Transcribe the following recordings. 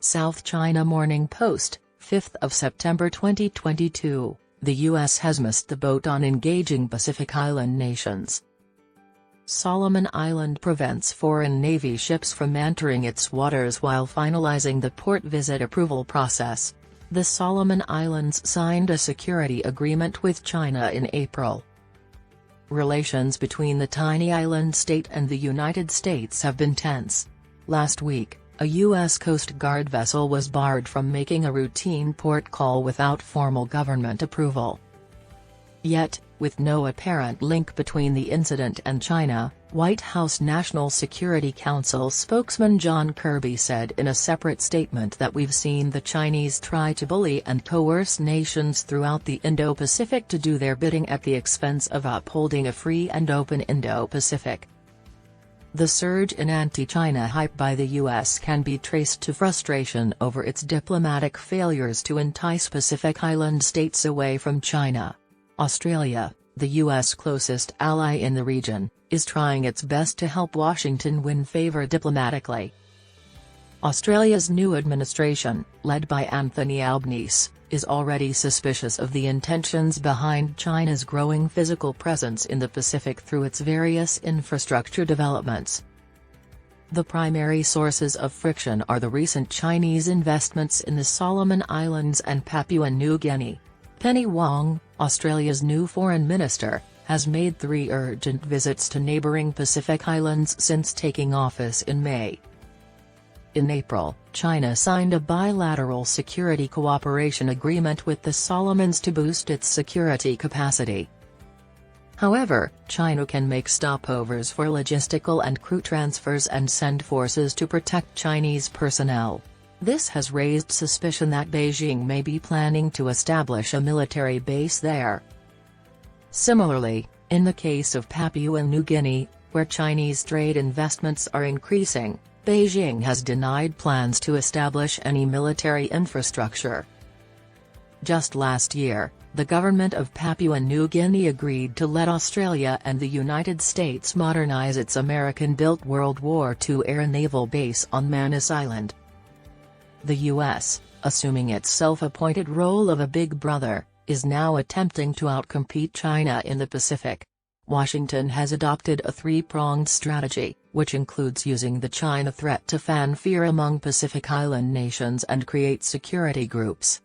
South China Morning Post, 5th of September 2022, the U.S. has missed the boat on engaging Pacific Island nations. Solomon Island prevents foreign Navy ships from entering its waters while finalizing the port visit approval process. The Solomon Islands signed a security agreement with China in April. Relations between the tiny island state and the United States have been tense. Last week, a U.S. Coast Guard vessel was barred from making a routine port call without formal government approval. Yet, with no apparent link between the incident and China, White House National Security Council spokesman John Kirby said in a separate statement that we've seen the Chinese try to bully and coerce nations throughout the Indo-Pacific to do their bidding at the expense of upholding a free and open Indo-Pacific. The surge in anti-China hype by the U.S. can be traced to frustration over its diplomatic failures to entice Pacific Island states away from China. Australia, the U.S. closest ally in the region, is trying its best to help Washington win favor diplomatically. Australia's new administration, led by Anthony Albanese, is already suspicious of the intentions behind China's growing physical presence in the Pacific through its various infrastructure developments. The primary sources of friction are the recent Chinese investments in the Solomon Islands and Papua New Guinea. Penny Wong, Australia's new foreign minister, has made 3 urgent visits to neighbouring Pacific Islands since taking office in May. In April, China signed a bilateral security cooperation agreement with the Solomons to boost its security capacity. However, China can make stopovers for logistical and crew transfers and send forces to protect Chinese personnel. This has raised suspicion that Beijing may be planning to establish a military base there. Similarly, in the case of Papua New Guinea, where Chinese trade investments are increasing, Beijing has denied plans to establish any military infrastructure. Just last year, the government of Papua New Guinea agreed to let Australia and the United States modernize its American-built World War II air naval base on Manus Island. The U.S., assuming its self-appointed role of a big brother, is now attempting to outcompete China in the Pacific. Washington has adopted a 3-pronged strategy, which includes using the China threat to fan fear among Pacific Island nations and create security groups.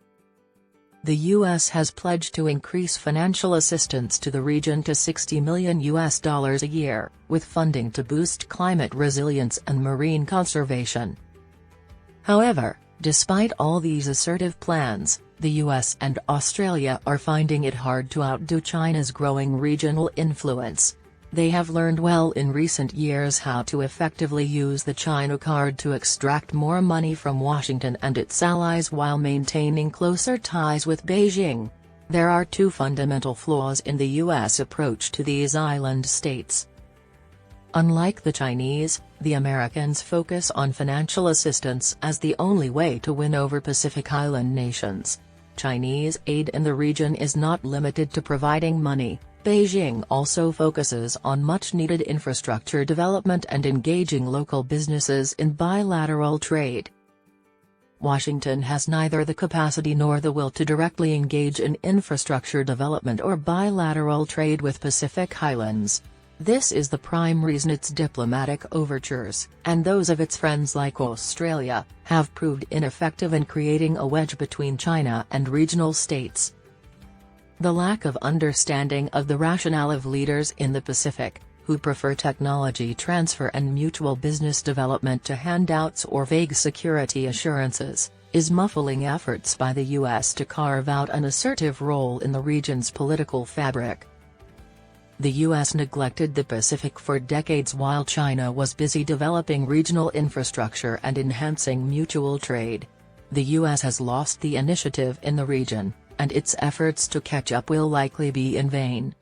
The U.S. has pledged to increase financial assistance to the region to $60 million a year, with funding to boost climate resilience and marine conservation. However, despite all these assertive plans, the U.S. and Australia are finding it hard to outdo China's growing regional influence. They have learned well in recent years how to effectively use the China card to extract more money from Washington and its allies while maintaining closer ties with Beijing. There are 2 fundamental flaws in the U.S. approach to these island states. Unlike the Chinese, the Americans focus on financial assistance as the only way to win over Pacific Island nations. Chinese aid in the region is not limited to providing money. Beijing also focuses on much-needed infrastructure development and engaging local businesses in bilateral trade. Washington has neither the capacity nor the will to directly engage in infrastructure development or bilateral trade with Pacific Islands. This is the prime reason its diplomatic overtures, and those of its friends like Australia, have proved ineffective in creating a wedge between China and regional states. The lack of understanding of the rationale of leaders in the Pacific, who prefer technology transfer and mutual business development to handouts or vague security assurances, is muffling efforts by the U.S. to carve out an assertive role in the region's political fabric. The U.S. neglected the Pacific for decades while China was busy developing regional infrastructure and enhancing mutual trade. The U.S. has lost the initiative in the region, and its efforts to catch up will likely be in vain.